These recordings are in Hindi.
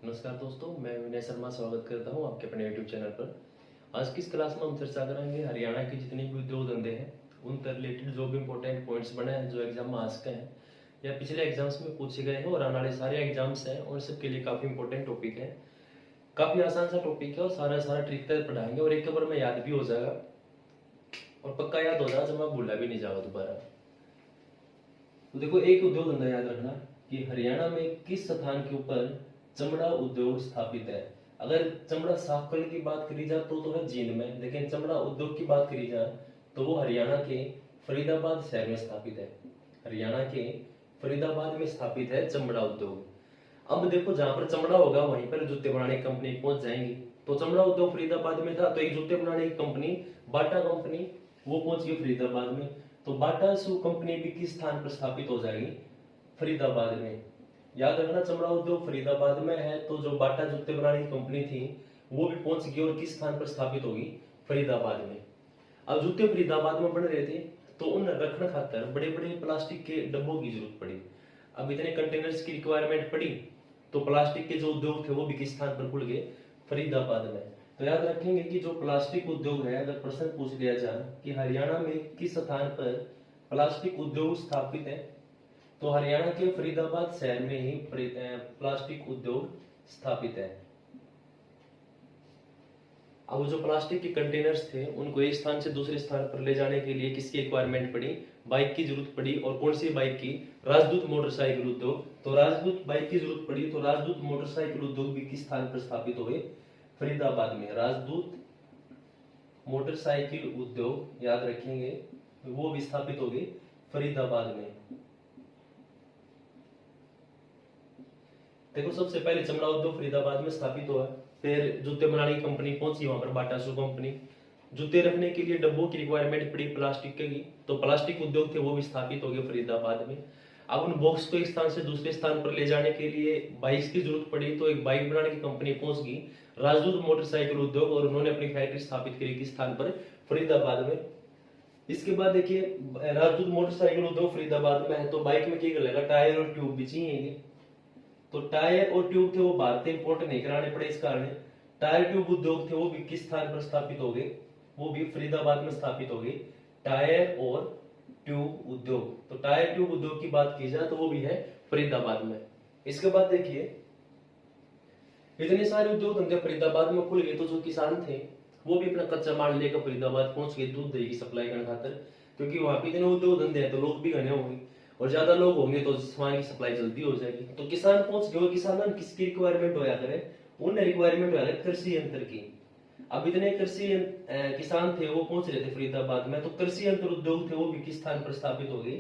नमस्कार दोस्तों, मैं विनय शर्मा स्वागत करता हूं आपके अपने यूट्यूब चैनल पर। आज की इस क्लास में हम चर्चा करेंगे हरियाणा के जितने भी उद्योग धंधे हैं उन पर रिलेटेड जो भी इंपॉर्टेंट पॉइंट्स बने हैं, जो एग्जाम में आ सके हैं या पिछले एग्जाम्स में पूछे गए हैं और आने वाले सारे एग्जाम्स हैं उन सब के लिए काफी इंपॉर्टेंट टॉपिक है। काफी आसान सा टॉपिक है और सारा ट्रिक तक पढ़ाएंगे और एक बार में याद भी हो जाएगा और पक्का याद हो जाएगा, जब मैं भूला भी नहीं जाएगा दोबारा। तो देखो, एक उद्योग धंधा याद रखना कि हरियाणा में किस स्थान के ऊपर चमड़ा उद्योग स्थापित है। अगर चमड़ा साफ करने की बात करी जाए तो है जींद में, लेकिन चमड़ा उद्योग की बात करी जाए तो वो हरियाणा के फरीदाबाद शहर में स्थापित है। हरियाणा के फरीदाबाद में स्थापित है चमड़ा उद्योग। अब देखो, जहां पर चमड़ा होगा वहीं पर जूते बनाने की कंपनी पहुंच जाएंगी। तो चमड़ा उद्योग फरीदाबाद में था, तो एक जूते बनाने की कंपनी बाटा कंपनी वो पहुंच गई फरीदाबाद में। तो बाटा शू कंपनी भी किस स्थान पर स्थापित हो जाएगी? फरीदाबाद में। याद रखना, चमड़ा उद्योग फरीदाबाद में है, तो जो बाटा जूते बनाने की कंपनी थी वो भी पहुंच गई और किस स्थान पर स्थापित होगी? फरीदाबाद में। अब जूते फरीदाबाद में बन रहे थे तो उन रखने खातर बड़े बड़े प्लास्टिक के डब्बों की जरूरत पड़ी। अब इतने कंटेनर्स की रिक्वायरमेंट पड़ी तो प्लास्टिक के जो उद्योग थे वो भी किस स्थान पर खुल गए? फरीदाबाद में। तो याद रखेंगे कि जो प्लास्टिक उद्योग है, अगर प्रश्न पूछ लिया जाए कि हरियाणा में किस स्थान पर प्लास्टिक उद्योग स्थापित है, तो हरियाणा के फरीदाबाद शहर में ही प्लास्टिक उद्योग स्थापित है। अब जो प्लास्टिक के कंटेनर्स थे उनको एक स्थान से दूसरे स्थान पर ले जाने के लिए किसकी रिक्वायरमेंट पड़ी? बाइक की जरूरत पड़ी। और कौन सी बाइक की? राजदूत मोटरसाइकिल उद्योग। तो राजदूत बाइक की जरूरत पड़ी, तो राजदूत मोटरसाइकिल उद्योग भी किस स्थान पर स्थापित हुए? फरीदाबाद में। राजदूत मोटरसाइकिल उद्योग याद रखेंगे वो भी स्थापित हो गए फरीदाबाद में। देखो, सबसे पहले चमड़ा उद्योग फरीदाबाद में स्थापित हुआ, फिर जूते बनाने की कंपनी पहुंची वहां पर बाटा शू कंपनी। जूते रखने के लिए डब्बों की रिक्वायरमेंट पड़ी प्लास्टिक की, तो प्लास्टिक उद्योग थे वो भी स्थापित हो गए फरीदाबाद में। अब उन बॉक्स को एक स्थान से दूसरे स्थान पर ले जाने के लिए बाइक्स की जरूरत पड़ी, तो एक बाइक बनाने की कंपनी पहुंच गई राजदूत मोटरसाइकिल उद्योग, और उन्होंने अपनी फैक्ट्री स्थापित करी किस स्थान पर? फरीदाबाद में। इसके बाद देखिए, राजदूत मोटरसाइकिल उद्योग फरीदाबाद में है, तो बाइक में क्या लगेगा? टायर और ट्यूब भी चाहिए। तो टायर और ट्यूब थे वो भारत इंपोर्ट नहीं कराने पड़े, इस कारण टायर ट्यूब उद्योग थे वो भी किस स्थान पर स्थापित हो गए? वो भी फरीदाबाद में स्थापित हो गए, टायर और ट्यूब उद्योग। तो टायर ट्यूब उद्योग की बात की जाए तो वो भी है फरीदाबाद में। इसके बाद देखिए, इतने सारे उद्योग धंधे फरीदाबाद में खुल गए, तो जो किसान थे वो भी अपना कच्चा माल लेकर फरीदाबाद पहुंच गए दूध दही की सप्लाई करने खातिर, क्योंकि वहां पे इतने उद्योग धंधे हैं तो लोग भी घने होंगे और ज्यादा लोग होंगे तो सामान की सप्लाई जल्दी हो जाएगी। तो किसान पहुंच गए। किसान किसकी रिक्वायरमेंट होया करे? उन रिक्वायरमेंट होया करे कृषि यंत्र की। अब इतने कृषि किसान थे वो पहुंच रहे थे फरीदाबाद में, तो कृषि यंत्र उद्योग थे वो भी किस स्थान पर स्थापित हो गए?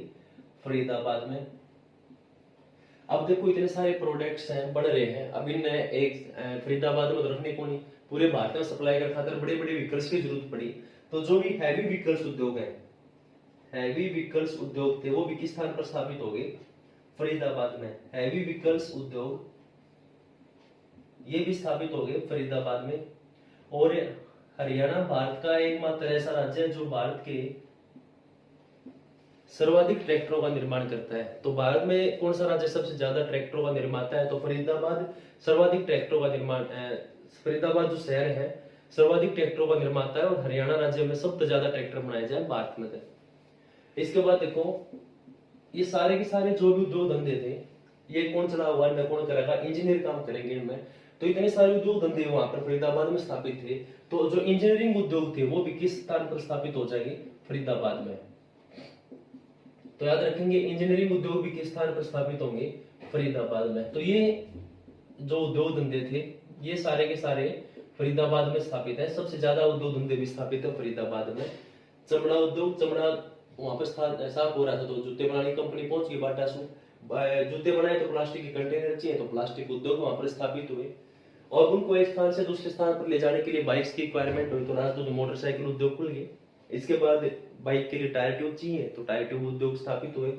फरीदाबाद में। अब देखो, इतने सारे प्रोडक्ट्स हैं बढ़ रहे हैं, अब इन एक फरीदाबाद में रखने को नहीं, पूरे भारत में सप्लाई कर खातिर बड़े बड़े व्हीकल्स की जरूरत पड़ी। तो जो भी हैवी व्हीकल्स उद्योग है, हैवी व्हीकल्स उद्योग थे वो भी किस स्थान पर स्थापित हो गए? फरीदाबाद में। हैवी व्हीकल्स उद्योग ये भी स्थापित हो गए फरीदाबाद में। और हरियाणा भारत का एकमात्र ऐसा राज्य है जो भारत के सर्वाधिक ट्रैक्टरों का निर्माण करता है। तो भारत में कौन सा राज्य सबसे ज्यादा ट्रैक्टरों का निर्माता है? तो फरीदाबाद सर्वाधिक ट्रैक्टरों का निर्माण, फरीदाबाद जो शहर है सर्वाधिक ट्रैक्टरों का निर्माता है, और हरियाणा राज्य में सबसे ज्यादा ट्रैक्टर बनाए जाए भारत में थे। इसके बाद देखो, ये सारे के सारे जो भी उद्योग धंधे थे ये कौन चला हुआ है, कौन करेगा? इंजीनियर काम करेंगे इनमें। तो इतने सारे उद्योग धंधे वहां पर फरीदाबाद में स्थापित थे, तो जो इंजीनियरिंग उद्योग थे वो भी किस स्थान पर स्थापित हो जाएंगे? फरीदाबाद में। तो याद रखेंगे, इंजीनियरिंग उद्योग भी किस स्थान पर स्थापित होंगे? फरीदाबाद में। तो ये जो उद्योग धंधे थे ये सारे के सारे फरीदाबाद में स्थापित है। सबसे ज्यादा उद्योग धंधे भी स्थापित है फरीदाबाद में। चमड़ा उद्योग, चमड़ा वहां पर साफ हो रहा था तो जूते बनाने की कंपनी पहुंच गई बाटा शू। जूते बनाए तो प्लास्टिक के कंटेनर चाहिए, तो प्लास्टिक उद्योग वहां पर स्थापित हुए, और उनको एक स्थान से दूसरे स्थान पर ले जाने के लिए बाइक्स की रिक्वायरमेंट हुई, तो राजदूत मोटरसाइकिल उद्योग खुल गए। इसके बाद बाइक के लिए टायर ट्यूब चाहिए, तो टायर ट्यूब उद्योग स्थापित हुए।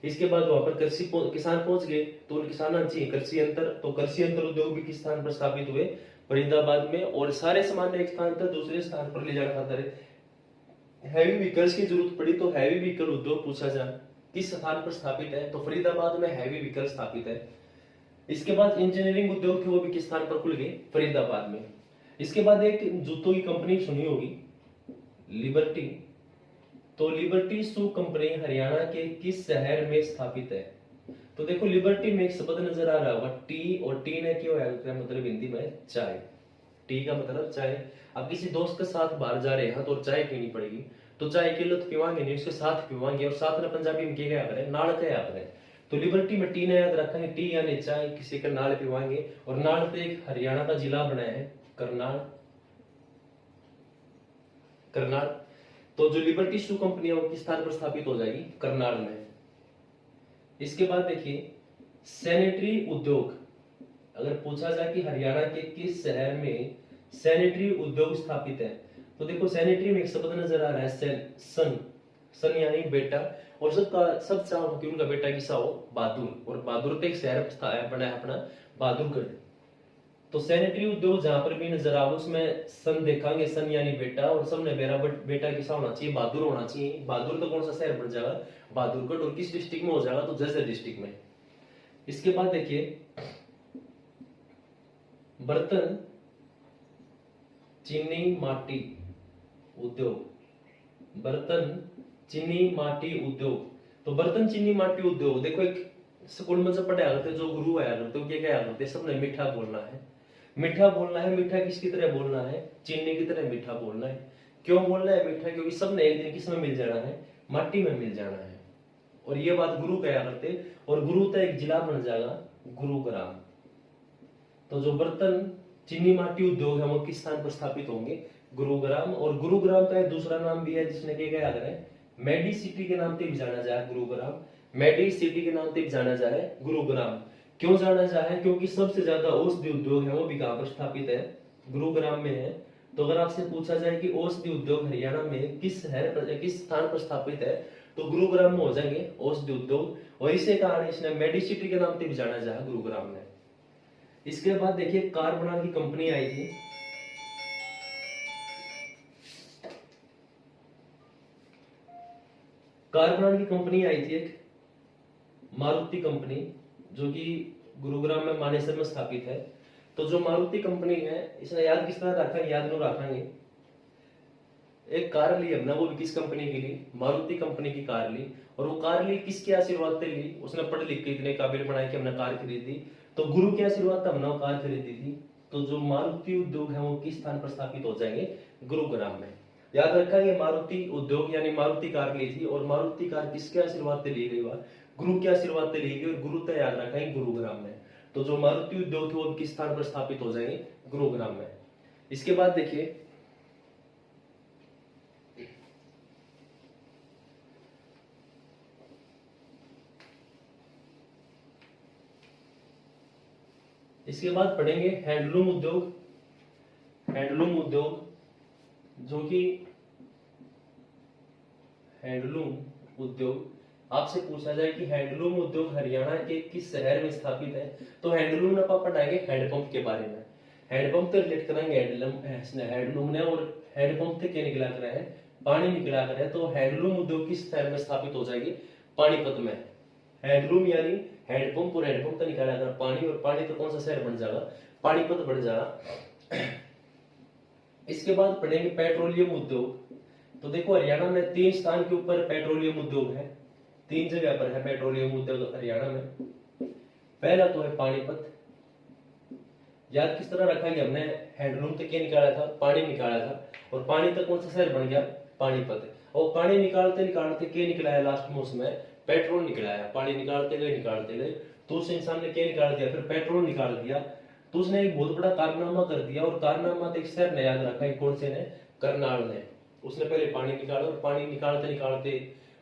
इसके बाद वहां पर कृषि किसान पहुंच गए, तो उन किसानों चाहिए कृषि यंत्र, तो कृषि यंत्र उद्योग भी किस स्थान पर स्थापित हुए? फरीदाबाद में। और सारे सामान एक स्थान से दूसरे स्थान पर ले जाना खातिर हैवी व्हीकल्स की जरूरत पड़ी, तो हैवी व्हीकल उद्योग पूछा जाए किस स्थान पर स्थापित है? तो फरीदाबाद में हैवी व्हीकल स्थापित है। इसके बाद इंजीनियरिंग उद्योग थे वो भी किस स्थान पर खुल गए, फरीदाबाद में। इसके बाद एक जूतों की कंपनी सुनी होगी, लिबर्टी। तो लिबर्टी शू कंपनी हरियाणा के किस शहर में स्थापित है? तो देखो लिबर्टी में एक शब्द नजर आ रहा होगा टी, और टी ने क्या होगा मतलब हिंदी में चाय। टी का मतलब चाय। अब किसी दोस्त के साथ बाहर जा रहे हैं तो चाय पीनी पड़ेगी, तो चाय के लिए तो पीवांगे नहीं, उसके साथ पीवांगे, और साथ में पंजाबी में क्या करें, नाल का याद करें। तो लिबर्टी में टी ने याद रखेंगे, टी यानी चाय, किसी का नाल पीवांगे। और नाल पे एक हरियाणा का जिला बनाया है, करनाल। करनाल। तो जो लिबर्टी शू कंपनी है वो किस स्थान पर स्थापित हो जाएगी, करनाल में। इसके बाद देखिए सैनिटरी उद्योग, अगर पूछा जाए कि हरियाणा के किस शहर में सैनिटरी उद्योग स्थापित है, तो देखो सैनिटरी में एक शब्द नजर आ रहा है, सन। सन यानी बेटा, और सब चाहो कि उनका बेटा किसा हो, बहादुर। और बहादुर पे एक शहर बना है अपना, बहादुरगढ़। तो सैनिटरी उद्योग जहां पर भी नजर आवे उसमें सन देखांगे, सन यानी बेटा, और सबने मेरा बेटा किसा होना चाहिए, बहादुर होना चाहिए। बहादुर तो कौन सा शहर बन जाएगा, बहादुरगढ़। और किस डिस्ट्रिक्ट में हो जाएगा, तो जैसलमेर डिस्ट्रिक्ट में। इसके बाद देखिए बर्तन चीनी माटी उद्योग, बर्तन चीनी माटी उद्योग। तो बर्तन चीनी माटी उद्योग, देखो एक स्कूल में जब पढ़ाया करते जो गुरु आया करते वो क्या करते, सबने मीठा बोलना है। मीठा बोलना है, मीठा किसकी तरह बोलना है, चीनी की तरह मीठा बोलना है। क्यों बोलना है मीठा, क्योंकि सबने एक दिन किस में मिल जाना है, माटी में मिल जाना है। और ये बात गुरु कहा करते, और गुरु तो एक जिला बन जाएगा, गुरुग्राम। तो जो बर्तन चीनी माटी उद्योग है वो किस स्थान पर स्थापित होंगे, गुरुग्राम। और गुरुग्राम का एक दूसरा नाम भी है जिसने क्या याद रहे, मेडी सिटी के नाम से भी जाना जाए गुरुग्राम। मेडी सिटी के नाम से भी जाना जाए गुरुग्राम। क्यों जाना जाए, क्योंकि सबसे ज्यादा औषधि उद्योग है वो भी कहां पर स्थापित है, गुरुग्राम में है। तो अगर आपसे पूछा जाए कि औषधि उद्योग हरियाणा में किस शहर पर, किस स्थान पर स्थापित है, तो गुरुग्राम में हो जाएंगे औषधि उद्योग। और इसे कारण इसने मेडी सिटी के नाम से भी जाना जाए गुरुग्राम में। इसके बाद देखिए कार की कंपनी आई थी, कार की कंपनी आई थी एक मारुति कंपनी, जो कि गुरुग्राम में मानेसर में स्थापित है। तो जो मारुति कंपनी है इसने याद किस तरह रखा, याद नो रखेंगे, एक कार ली हमने, वो भी किस कंपनी की ली, मारुति कंपनी की कार ली। और वो कार ली किसके आशीर्वाद से ली, उसने पढ़ लिख के इतने काबिल बनाए कि हमने कार खरीदी, तो गुरु के आशीर्वाद से हमने कार खरीदी थी। तो जो मारुति उद्योग है वो किस स्थान पर स्थापित हो जाएंगे, गुरुग्राम में। याद रखा ये मारुति उद्योग यानी मारुति कार ली थी, और मारुति कार किसके आशीर्वाद से ली गई, गुरु के आशीर्वाद से ली गई, और गुरु तो याद रखा है गुरुग्राम में। तो जो मारुति उद्योग थे वो किस स्थान पर स्थापित हो जाएंगे, गुरुग्राम में। इसके बाद देखिए इसके बाद पढ़ेंगे हैंडलूम उद्योग। हैंडलूम उद्योग जो कि हैंडलूम उद्योग, आपसे पूछा जाए कि हैंडलूम उद्योग हरियाणा के किस शहर में स्थापित है, तो हैंडलूम में आप पढ़ाएंगे हैंडपंप के बारे में। हैंडपंप से रिलेट करेंगे हैंडलूम ने, और हैंडपंप से क्या निकला कर है, पानी निकला कर है। तो हैंडलूम उद्योग किस शहर में स्थापित हो जाएगी, पानीपत में। हैंडलूम यानी हैंडपंप, और हैंडपंप का निकाला कर पानी, और पानी तो कौन सा शहर बन जाएगा, पानीपत बन जाएगा। इसके बाद पढ़ेंगे पेट्रोलियम उद्योग। तो देखो हरियाणा में 3 स्थान के ऊपर पेट्रोलियम उद्योग है, 3 जगह पर है पेट्रोलियम उद्योग हरियाणा में। पहला तो है पानीपत। याद किस तरह रखा कि हमने हैंडलूम तक क्या निकाला था, पानी निकाला था, और पानी तक कौन सा शहर बन गया, पानीपत। और पानी निकालते निकालते क्या निकला है लास्ट में, उसमें पेट्रोल निकला है। पानी निकालते गए तो उस इंसान ने क्या निकाल दिया, फिर पेट्रोल निकाल दिया। तो उसने एक बहुत बड़ा कारनामा कर दिया, और कारनामा तो एक शहर ने याद रखा है, कौन से ने, करनाल ने। उसने पहले पानी निकाला, और पानी निकालते निकालते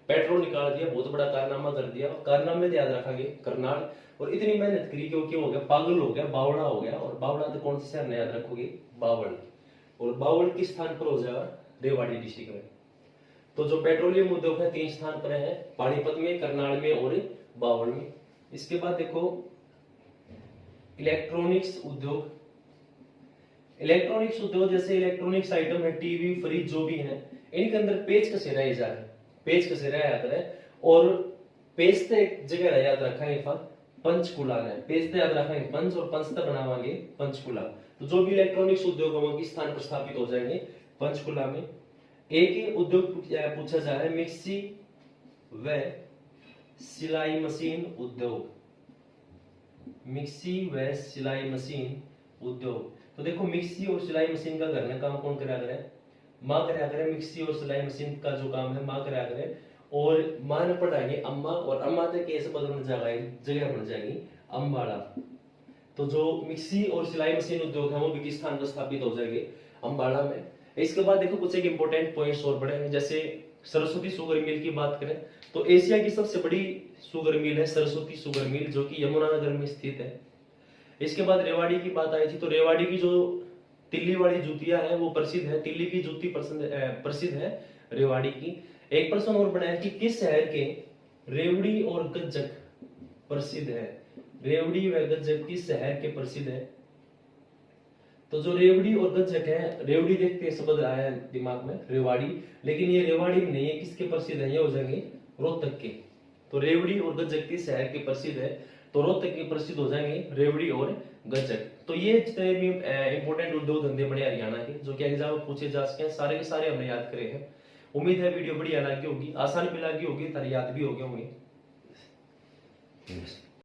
पेट्रोल निकाल दिया, बहुत बड़ा कारनामा कर दिया। कारनामे में याद रखेंगे करनाल। और इतनी मेहनत करी कि वो क्या हो गया, पागल हो गया, बावड़ा हो गया। और बावड़ा तो कौन से शहर ने याद रखोगे, बावल। और बावल किस स्थान पर हो जाएगा, रेवाड़ी डिस्ट्रिक्ट में। तो जो पेट्रोलियम उद्योग है 3 स्थान पर है, पानीपत में, करनाल में और बावल में। इसके बाद देखो इलेक्ट्रॉनिक्स उद्योग। इलेक्ट्रॉनिक्स उद्योग जैसे इलेक्ट्रॉनिक्स आइटम है, टीवी, फ्रिज जो भी है, इनके अंदर पेच कसे रहे जा रहे, पेच कसे रहे याद रहे। और पेच से एक जगह याद रखा है, पंचकुला है। पेज पे याद रखेंगे पंच और पंच तक बनावांगे पंचकुला। तो जो भी इलेक्ट्रॉनिक्स उद्योग है वो किस स्थान पर स्थापित हो जाएंगे, पंचकुला में। एक ही उद्योग पूछा जा रहा है, मिक्सी व सिलाई मशीन उद्योग, मिक्सी व सिलाई मशीन उद्योग। तो देखो मिक्सी और सिलाई मशीन का घर में काम कौन करा करे, माँ करा करे। मिक्सी और सिलाई मशीन का जो काम है माँ करा करे, और माँ ने पढ़ाएंगे अम्मा, और अम्मा तक कैसे बदल जगह बन जाएगी अम्बाड़ा। तो जो मिक्सी और सिलाई मशीन उद्योग है वो भी किस स्थान पर स्थापित हो जाएंगे, अम्बाड़ा में। इसके बाद देखो कुछ एक इंपॉर्टेंट पॉइंट्स और पढ़ेंगे, जैसे सरस्वती शुगर मिल की बात करें तो एशिया की सबसे बड़ी शुगर मिल है सरस्वती शुगर मिल, जो कि यमुनानगर में स्थित है। इसके बाद रेवाड़ी की बात आई थी, तो रेवाड़ी की जो तिल्ली वाली जूतियां है वो प्रसिद्ध है, तिल्ली की जूती प्रसिद्ध है रेवाड़ी की। एक प्रश्न और बनाया कि किस शहर के रेवड़ी और गज्जक प्रसिद्ध है, रेवड़ी व गज्जक किस शहर के प्रसिद्ध है। तो जो रेवड़ी और गज्जक है, रेवड़ी देखते हैं शब्द आया दिमाग में रेवाड़ी, लेकिन ये रेवाड़ी में नहीं है, किसके प्रसिद्ध है, ये हो जाएंगे रोहतक के। तो रेवड़ी और गज्जक किस शहर के प्रसिद्ध है, तो रोहतक के प्रसिद्ध हो जाएंगे रेवड़ी और गज्जक। तो ये जितने भी इंपोर्टेंट उद्योग धंधे बड़े हरियाणा के जो कि एग्जाम में पूछे जा सके हैं, सारे के सारे हमने याद करे हैं। उम्मीद है वीडियो बढ़िया लगी होगी, आसान भी लगी होगी, तारी याद भी हो गए होंगे।